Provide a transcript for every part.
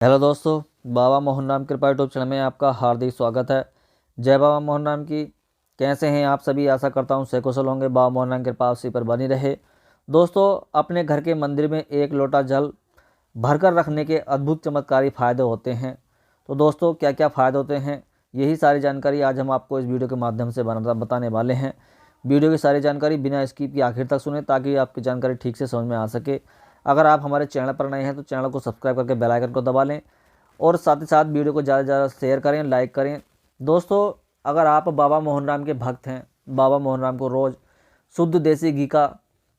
Hello दोस्तों, बाबा मोहन राम कृपा YouTube channel में आपका हार्दिक स्वागत है। जय बाबा मोहन राम की। कैसे हैं आप सभी? आशा करता हूं सकुशल होंगे। बाबा मोहन राम कृपा उसी पर बनी रहे। दोस्तों, अपने घर के मंदिर में एक लोटा जल भरकर रखने के अद्भुत चमत्कारी फ़ायदे होते हैं। तो दोस्तों, क्या क्या फ़ायदे होते हैं, यही सारी जानकारी आज हम आपको इस वीडियो के माध्यम से बताने वाले हैं। वीडियो की सारी जानकारी बिना स्किप की आखिर तक सुने ताकि आपकी जानकारी ठीक से समझ में आ सके। अगर आप हमारे चैनल पर नए हैं तो चैनल को सब्सक्राइब करके बेल आइकन को दबा लें और साथ ही साथ वीडियो को ज़्यादा से ज़्यादा शेयर करें, लाइक करें। दोस्तों, अगर आप बाबा मोहन राम के भक्त हैं, बाबा मोहन राम को रोज़ शुद्ध देसी घी का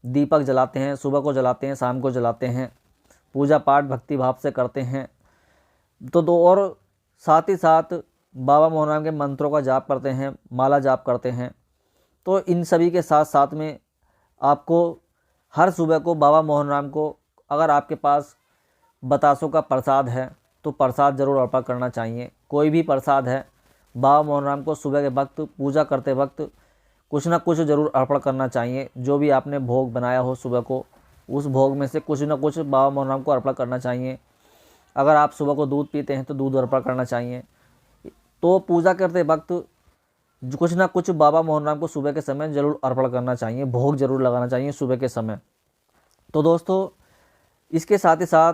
दीपक जलाते हैं, सुबह को जलाते हैं, शाम को जलाते हैं, पूजा पाठ भक्ति भाव से करते हैं और साथ ही साथ बाबा मोहन राम के मंत्रों का जाप करते हैं, माला जाप करते हैं, तो इन सभी के साथ साथ में आपको हर सुबह को बाबा मोहन राम को, अगर आपके पास बतासों का प्रसाद है तो प्रसाद ज़रूर अर्पण करना चाहिए। कोई भी प्रसाद है, बाबा मोहन राम को सुबह के वक्त पूजा करते वक्त कुछ ना कुछ ज़रूर अर्पण करना चाहिए। जो भी आपने भोग बनाया हो सुबह को, उस भोग में से कुछ ना कुछ बाबा मोहन राम को अर्पण करना चाहिए। अगर आप सुबह को दूध पीते हैं तो दूध अर्पण करना चाहिए। तो पूजा करते वक्त कुछ ना कुछ बाबा मोहन राम को सुबह के समय ज़रूर अर्पण करना चाहिए, भोग ज़रूर लगाना चाहिए सुबह के समय। तो दोस्तों, इसके साथ ही साथ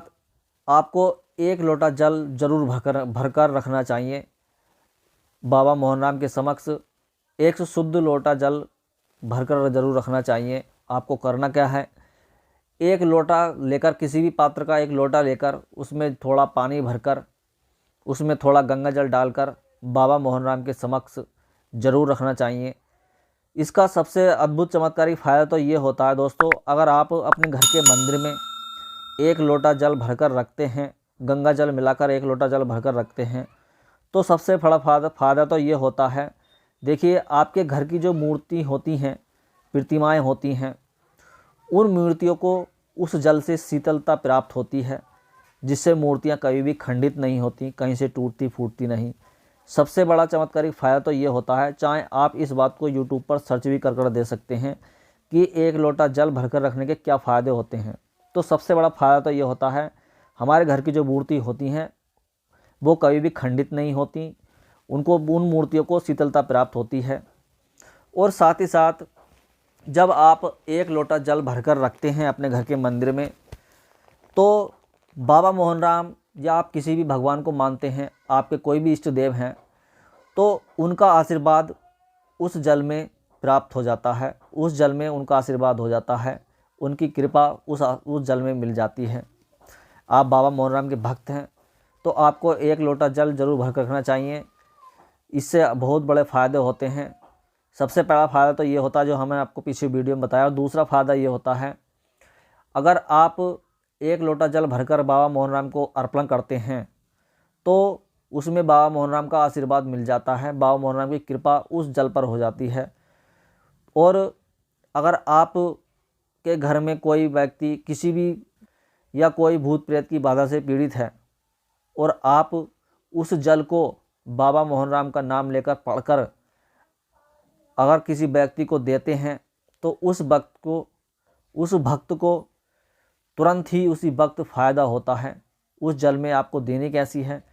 आपको एक लोटा जल जरूर भरकर रखना चाहिए बाबा मोहन राम के समक्ष। एक शुद्ध लोटा जल भरकर जरूर रखना चाहिए। आपको करना क्या है, एक लोटा लेकर, किसी भी पात्र का एक लोटा लेकर उसमें थोड़ा पानी भरकर, उसमें थोड़ा गंगा जल डालकर बाबा मोहन राम के समक्ष ज़रूर रखना चाहिए। इसका सबसे अद्भुत चमत्कारी फ़ायदा तो ये होता है दोस्तों, अगर आप अपने घर के मंदिर में एक लोटा जल भरकर रखते हैं, गंगा जल मिलाकर एक लोटा जल भरकर रखते हैं, तो सबसे बड़ा फ़ायदा तो ये होता है। देखिए, आपके घर की जो मूर्ति होती हैं, प्रतिमाएं होती हैं, उन मूर्तियों को उस जल से शीतलता प्राप्त होती है, जिससे मूर्तियां कभी भी खंडित नहीं होती, कहीं से टूटती फूटती नहीं। सबसे बड़ा चमत्कारिक फ़ायदा तो ये होता है, चाहे आप इस बात को यूट्यूब पर सर्च भी कर दे सकते हैं कि एक लोटा जल भरकर रखने के क्या फ़ायदे होते हैं। तो सबसे बड़ा फ़ायदा तो ये होता है, हमारे घर की जो मूर्ति होती हैं वो कभी भी खंडित नहीं होती, उन मूर्तियों को शीतलता प्राप्त होती है। और साथ ही साथ जब आप एक लोटा जल भरकर रखते हैं अपने घर के मंदिर में, तो बाबा मोहन राम या आप किसी भी भगवान को मानते हैं, आपके कोई भी इष्ट देव हैं, तो उनका आशीर्वाद उस जल में प्राप्त हो जाता है, उस जल में उनका आशीर्वाद हो जाता है, उनकी कृपा उस जल में मिल जाती है। आप बाबा मोहन राम के भक्त हैं तो आपको एक लोटा जल जरूर भर कर रखना चाहिए। इससे बहुत बड़े फ़ायदे होते हैं। सबसे पहला फ़ायदा तो ये होता है जो हमें आपको पीछे वीडियो में बताया, और दूसरा फ़ायदा ये होता है, अगर आप एक लोटा जल भरकर बाबा मोहन राम को अर्पण करते हैं तो उसमें बाबा मोहन राम का आशीर्वाद मिल जाता है, बाबा मोहन राम की कृपा उस जल पर हो जाती है। और अगर आप के घर में कोई व्यक्ति किसी भी या कोई भूत प्रेत की बाधा से पीड़ित है और आप उस जल को बाबा मोहन राम का नाम लेकर पढ़कर अगर किसी व्यक्ति को देते हैं तो उस भक्त को तुरंत ही उसी वक्त फ़ायदा होता है। उस जल में आपको देनी कैसी है,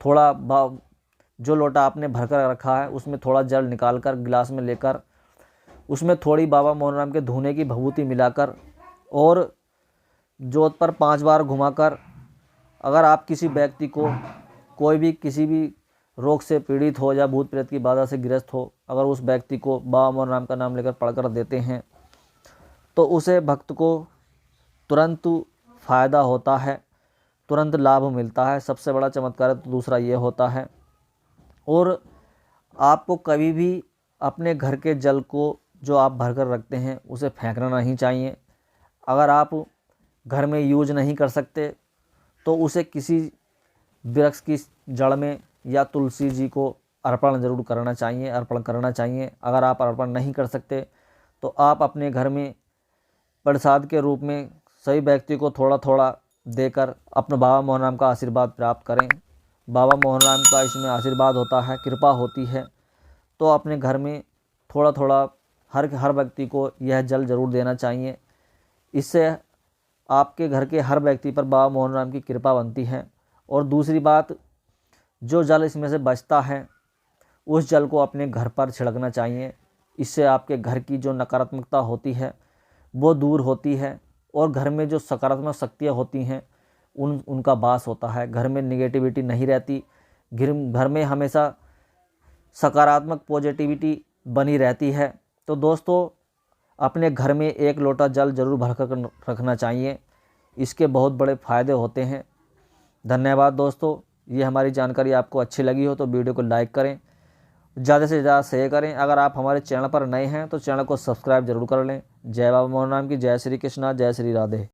थोड़ा जो लोटा आपने भरकर रखा है उसमें थोड़ा जल निकालकर गिलास में लेकर उसमें थोड़ी बाबा मोहन राम के धुने की भभूति मिलाकर और जोत पर 5 बार घुमाकर, अगर आप किसी व्यक्ति को कोई भी किसी भी रोग से पीड़ित हो या भूत प्रेत की बाधा से ग्रस्त हो, अगर उस व्यक्ति को बाबा मोहन राम का नाम लेकर पढ़कर देते हैं तो उसे भक्त को तुरंत फ़ायदा होता है, तुरंत लाभ मिलता है। सबसे बड़ा चमत्कार तो दूसरा ये होता है। और आपको कभी भी अपने घर के जल को जो आप भरकर रखते हैं उसे फेंकना नहीं चाहिए। अगर आप घर में यूज नहीं कर सकते तो उसे किसी वृक्ष की जड़ में या तुलसी जी को अर्पण ज़रूर करना चाहिए। अगर आप अर्पण नहीं कर सकते तो आप अपने घर में प्रसाद के रूप में सभी व्यक्ति को थोड़ा थोड़ा देकर अपने बाबा मोहन राम का आशीर्वाद प्राप्त करें। बाबा मोहन राम का इसमें आशीर्वाद होता है, कृपा होती है। तो अपने घर में थोड़ा थोड़ा हर व्यक्ति को यह जल ज़रूर देना चाहिए। इससे आपके घर के हर व्यक्ति पर बाबा मोहन राम की कृपा बनती है और दूसरी बात, जो जल इसमें से बचता है उस जल को अपने घर पर छिड़कना चाहिए। इससे आपके घर की जो नकारात्मकता होती है वो दूर होती है और घर में जो सकारात्मक शक्तियाँ होती हैं उनका वास होता है। घर में निगेटिविटी नहीं रहती, घर में हमेशा सकारात्मक पॉजिटिविटी बनी रहती है। तो दोस्तों, अपने घर में 1 लोटा जल ज़रूर भर कर रखना चाहिए, इसके बहुत बड़े फ़ायदे होते हैं। धन्यवाद दोस्तों। ये हमारी जानकारी आपको अच्छी लगी हो तो वीडियो को लाइक करें, ज़्यादा से ज़्यादा शेयर करें। अगर आप हमारे चैनल पर नए हैं तो चैनल को सब्सक्राइब जरूर कर लें। जय बाबा मोहन नाम की। जय श्री कृष्णा, जय श्री राधे।